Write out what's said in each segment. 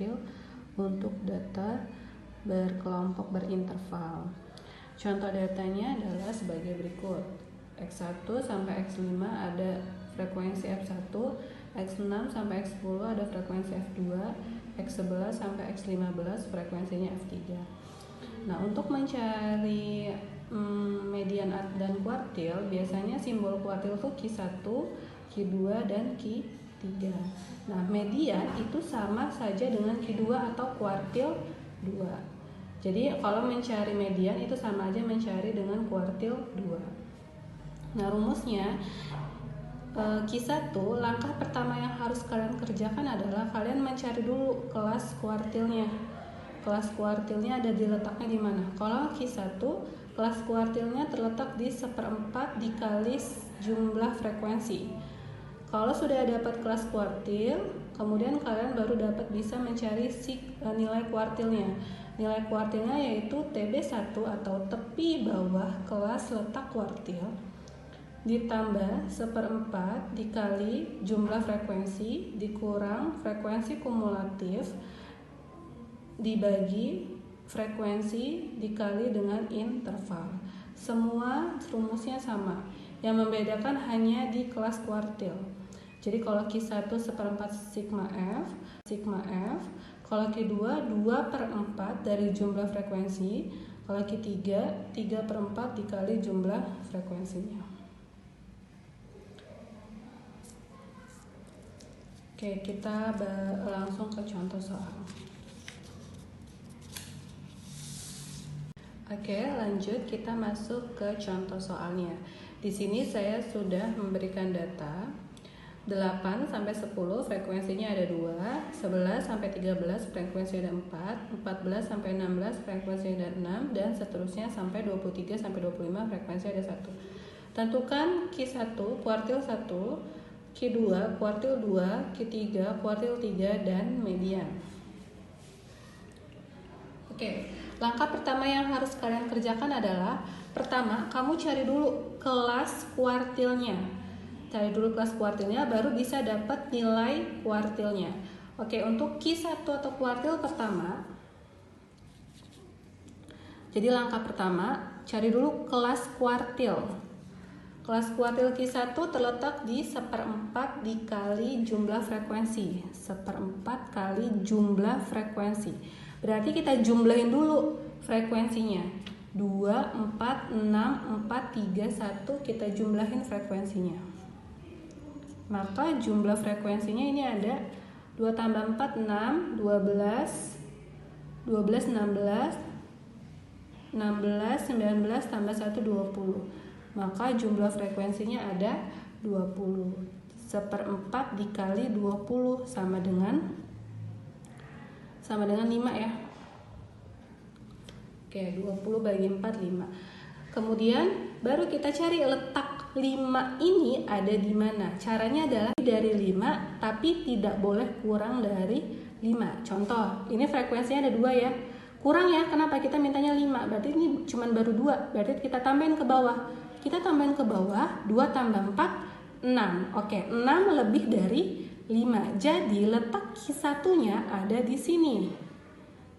kuartil untuk data berkelompok berinterval. Contoh datanya adalah sebagai berikut. X1 sampai X5 ada frekuensi F1, X6 sampai X10 ada frekuensi F2, X11 sampai X15 frekuensinya F3. Nah, untuk mencari median dan kuartil, biasanya simbol kuartil itu Q1, Q2, dan Q3. Nah, median itu sama saja dengan Q2 atau kuartil 2. Jadi kalau mencari median itu sama aja mencari dengan kuartil 2. Nah, rumusnya Q1, langkah pertama yang harus kalian kerjakan adalah kalian mencari dulu kelas kuartilnya. Kelas kuartilnya ada di letaknya di mana? Kalau Q1, kelas kuartilnya terletak di 1/4 dikali jumlah frekuensi. Kalau sudah dapat kelas kuartil, kemudian kalian baru dapat bisa mencari nilai kuartilnya. Nilai kuartilnya yaitu TB1 atau tepi bawah kelas letak kuartil ditambah 1/4 dikali jumlah frekuensi dikurang frekuensi kumulatif dibagi frekuensi dikali dengan interval. Semua rumusnya sama. Yang membedakan hanya di kelas kuartil. Jadi kalau Q1 1/4 sigma F, kalau Q2 2/4 dari jumlah frekuensi, kalau Q3 3/4 dikali jumlah frekuensinya. Oke, kita langsung ke contoh soal. Oke, lanjut kita masuk ke contoh soalnya. Di sini saya sudah memberikan data 8 sampai 10 frekuensinya ada 2, 11 sampai 13 frekuensinya ada 4, 14 sampai 16 frekuensinya ada 6, dan seterusnya sampai 23 sampai 25 frekuensinya ada 1. Tentukan Q1 kuartil 1, Q2 kuartil 2, Q3 kuartil 3, dan median. Oke, langkah pertama yang harus kalian kerjakan adalah pertama, kamu cari dulu kelas kuartilnya. Cari dulu kelas kuartilnya, baru bisa dapat nilai kuartilnya. Oke, untuk Q1 atau kuartil pertama, jadi langkah pertama, cari dulu kelas kuartil. Kelas kuartil Q1 terletak di 1/4 dikali jumlah frekuensi. 1/4 kali jumlah frekuensi. Berarti kita jumlahin dulu frekuensinya. 2, 4, 6, 4, 3, 1, kita jumlahin frekuensinya. Maka jumlah frekuensinya ini ada 2 tambah 4, 6, 12, 12, 16, 16, 19, tambah 1, 20. Maka jumlah frekuensinya ada 20. 1/4 dikali 20 sama dengan 5 ya. Oke, 20 bagi 4, 5. Kemudian baru kita cari letak 5 ini ada di mana. Caranya adalah dari 5 tapi tidak boleh kurang dari 5. Contoh, ini frekuensinya ada 2 ya. Kurang ya, kenapa? Kita mintanya 5. Berarti ini cuma baru 2. Berarti kita tambahin ke bawah. Kita tambahin ke bawah, 2 tambah 4, 6. Oke, 6 lebih dari 5. Jadi letak Q1-nya ada di sini.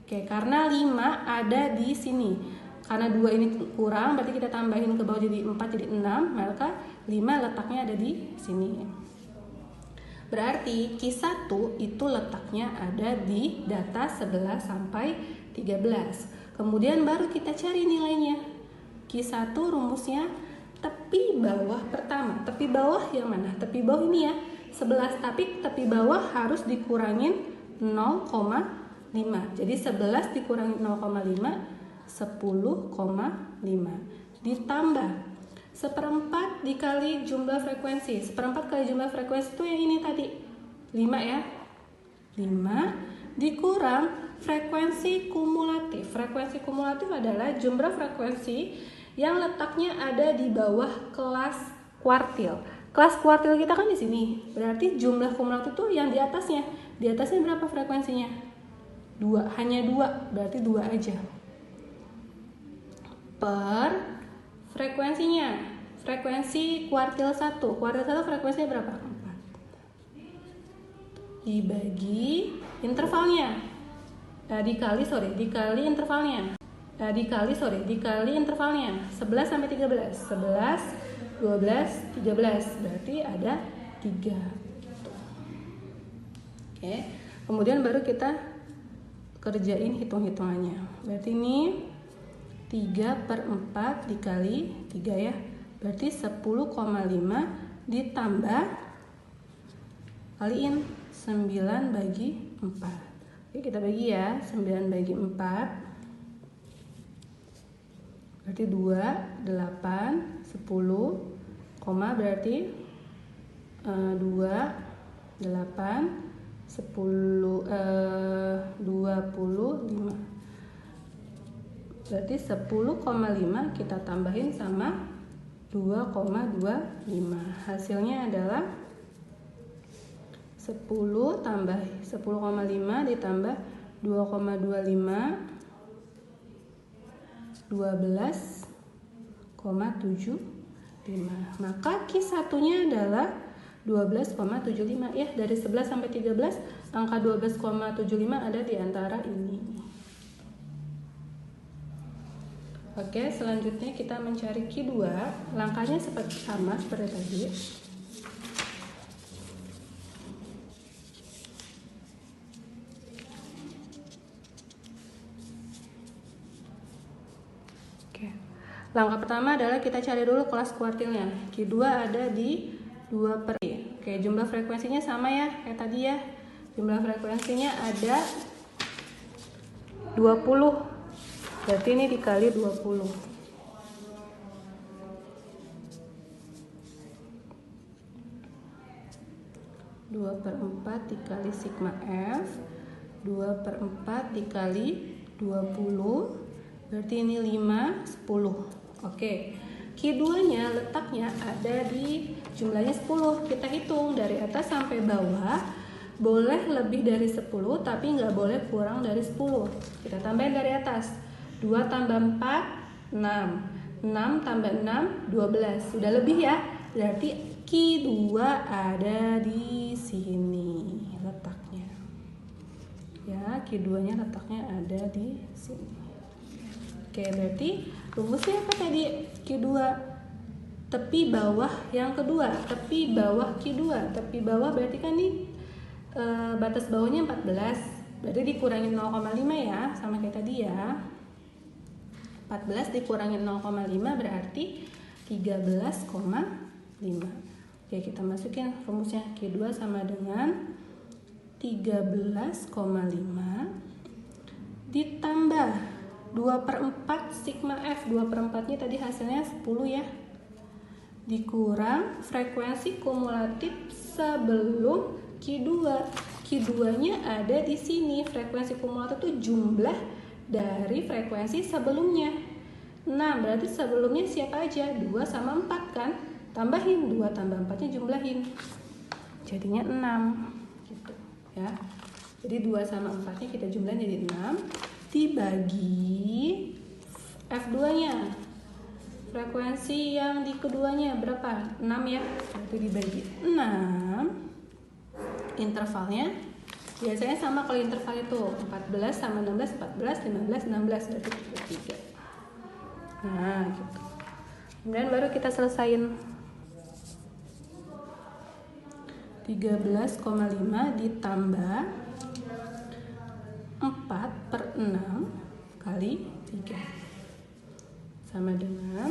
Oke, karena 5 ada di sini. Karena 2 ini kurang, berarti kita tambahin ke bawah jadi 4 jadi 6, maka 5 letaknya ada di sini. Berarti Q1 itu letaknya ada di data 11 sampai 13. Kemudian baru kita cari nilainya. Q1 rumusnya tepi bawah pertama. Tepi bawah yang mana? Tepi bawah ini ya, 11, tapi tepi bawah harus dikurangin 0,5. Jadi 11 dikurangi 0,5, 10,5. Ditambah 1/4 dikali jumlah frekuensi. 1/4 kali jumlah frekuensi itu yang ini tadi, 5 ya. 5 dikurang frekuensi kumulatif. Frekuensi kumulatif adalah jumlah frekuensi yang letaknya ada di bawah kelas kuartil. Kelas kuartil kita kan di sini. Berarti jumlah kumulatif itu yang di atasnya. Di atasnya berapa frekuensinya? 2, hanya 2. Berarti 2 aja. Per frekuensinya. Frekuensi kuartil 1. Kuartil 1 frekuensinya berapa? 4. Dibagi intervalnya. dikali intervalnya. Dikali intervalnya 11 sampai 13. 11, 12, 13. Berarti ada 3. Oke. Kemudian baru kita kerjain hitung-hitungannya. Berarti ini 3/4 dikali 3 ya. Berarti 10,5 ditambah kaliin 9 bagi 4. Oke, kita bagi ya. 9 bagi 4 berarti 2, 8, 10, berarti 2, 8, 10, 25. Berarti 10,5 kita tambahin sama 2,25. Hasilnya adalah 10,5 ditambah 2,25, 12,75. Maka Q1-nya adalah 12,75 ya. Dari 11 sampai 13 angka 12,75 ada di antara ini. Oke, selanjutnya kita mencari Q2. Langkahnya sama seperti tadi. Langkah pertama adalah kita cari dulu kelas kuartilnya. Q2 ada di 2/. Oke, jumlah frekuensinya sama ya kayak tadi ya. Jumlah frekuensinya ada 20. Berarti ini dikali 20. 2/4 dikali sigma F. 2/4 dikali 20. Berarti ini 5, 10. Oke, Q2-nya letaknya ada di jumlahnya 10. Kita hitung dari atas sampai bawah. Boleh lebih dari 10, tapi nggak boleh kurang dari 10. Kita tambahin dari atas. 2 tambah 4, 6. 6 tambah 6, 12. Sudah lebih ya. Berarti Q2 ada di sini letaknya. Ya, Q2-nya letaknya ada di sini. Oke, berarti rumusnya apa tadi? Q2 tepi bawah yang kedua, tepi bawah Q2. Tepi bawah berarti kan ini batas bawahnya 14. Berarti dikurangin 0,5 ya, sama kayak tadi ya. 14 dikurangin 0,5 berarti 13,5. Oke, kita masukin rumusnya. Q2 sama dengan 13,5 ditambah 2/4 sigma F. 2/4-nya tadi hasilnya 10 ya. Dikurang frekuensi kumulatif sebelum Q2. Q2-nya ada di sini. Frekuensi kumulatif itu jumlah dari frekuensi sebelumnya. 6, berarti sebelumnya siapa aja? 2 sama 4 kan? Tambahin 2 tambah 4-nya jumlahin. Jadinya 6 gitu ya. Jadi 2 sama 4-nya kita jumlahin jadi 6. Dibagi F2-nya. Frekuensi yang di keduanya berapa? 6 ya. Berarti dibagi 6. Intervalnya biasanya sama kalau interval itu 14 sama 16, 14, 15, 16 berarti 3. Nah, gitu. Kemudian baru kita selesain. 13,5 ditambah 4/6 kali 3 sama dengan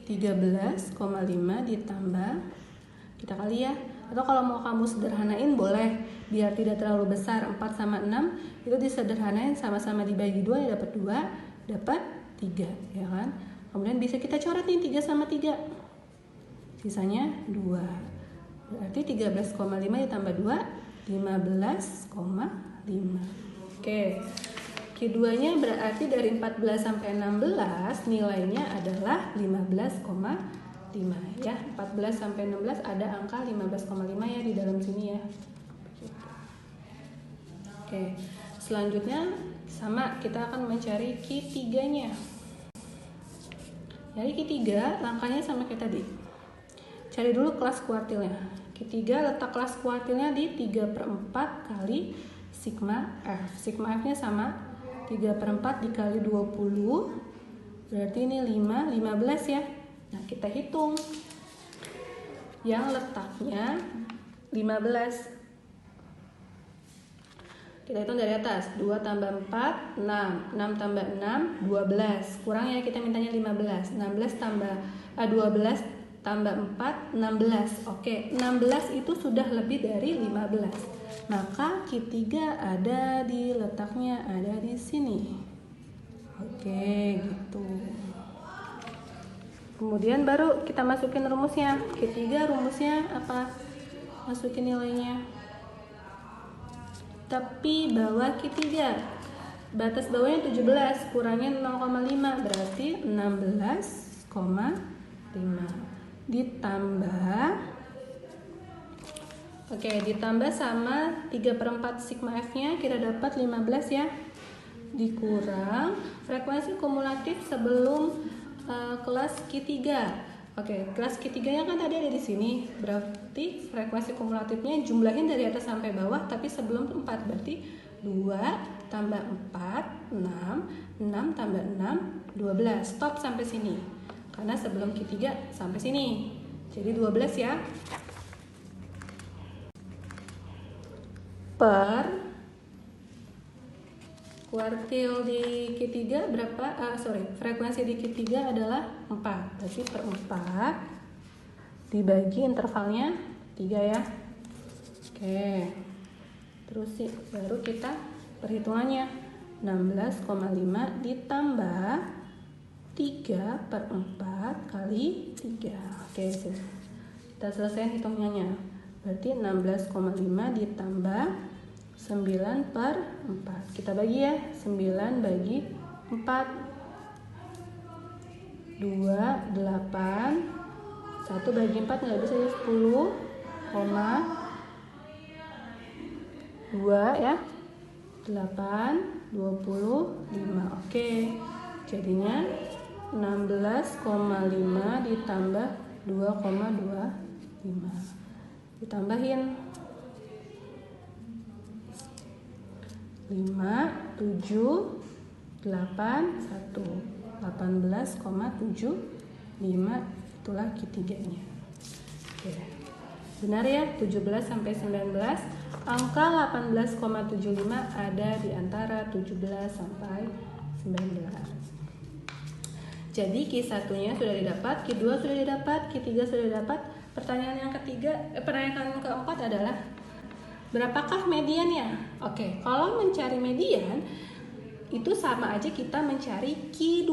13,5 ditambah, kita kali ya, atau kalau mau kamu sederhanain boleh biar tidak terlalu besar. 4 sama 6 itu disederhanain, sama-sama dibagi 2 ya dapat 2, dapat 3 ya kan. Kemudian bisa kita coret nih 3 sama 3, sisanya 2. Berarti 13,5 ditambah 2, 15,5. Oke, Q2-nya berarti dari 14 sampai 16 nilainya adalah 15,5 ya. 14 sampai 16 ada angka 15,5 ya di dalam sini ya. Oke, selanjutnya sama kita akan mencari Q3-nya. Jadi Q3 langkahnya sama kayak tadi. Cari dulu kelas kuartilnya. Q3 letak kelas kuartilnya di 3/4 kali sigma F. Sigma F nya sama 3/4 dikali 20, berarti ini 15 ya. Nah, kita hitung yang letaknya 15. Kita hitung dari atas. 2 tambah 4, 6. 6 tambah 6, 12. Kurang ya, kita mintanya 15. 12 tambah 4, 16. Oke, 16 itu sudah lebih dari 15. Maka Q3 ada di letaknya ada di sini. Oke, gitu. Kemudian baru kita masukin rumusnya. Q3 rumusnya apa? Masukin nilainya. Tapi bawah Q3. Batas bawahnya 17, kurangin 0,5 berarti 16,5. Ditambah sama 3/4 sigma F nya kita dapat 15 ya. Dikurang frekuensi kumulatif sebelum kelas Q3. Kelas Q3 nya kan tadi ada di sini. Berarti frekuensi kumulatifnya jumlahin dari atas sampai bawah tapi sebelum 4. Berarti 2 tambah 4, 6. 6 tambah 6, 12. Stop sampai sini. Karena sebelum Q3 sampai sini. Jadi 12 ya. Per kuartil di Q3 berapa? Frekuensi di Q3 adalah 4. Berarti per 4 dibagi intervalnya 3 ya. Oke. Terus baru kita perhitungannya. 16,5 ditambah 3/4 kali 3. Oke, kita selesai hitungannya. Berarti 16,5 ditambah 9/4. Kita bagi ya. 9 bagi 4. 2, 8. 1 bagi 4 nggak bisa ya. 10,2 ya. 8, 25. Oke. Jadinya 16,5 ditambah 2,25. Ditambahin 5, 7, 8, 1. 18,75 itulah Q3-nya. Oke. Benar ya, 17 sampai 19. Angka 18,75 ada di antara 17 sampai 19. Jadi Q1-nya sudah didapat, Q2 sudah didapat, Q3 sudah didapat. Pertanyaan keempat adalah berapakah mediannya? Oke, kalau mencari median itu sama aja kita mencari Q2.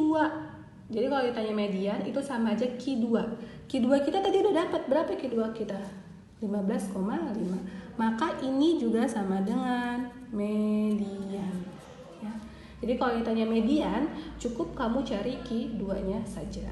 Jadi kalau ditanya median itu sama aja Q2. Q2 kita tadi udah dapat, berapa Q2 kita? 15,5. Maka ini juga sama dengan median. Ya. Jadi kalau ditanya median, cukup kamu cari Q2-nya saja.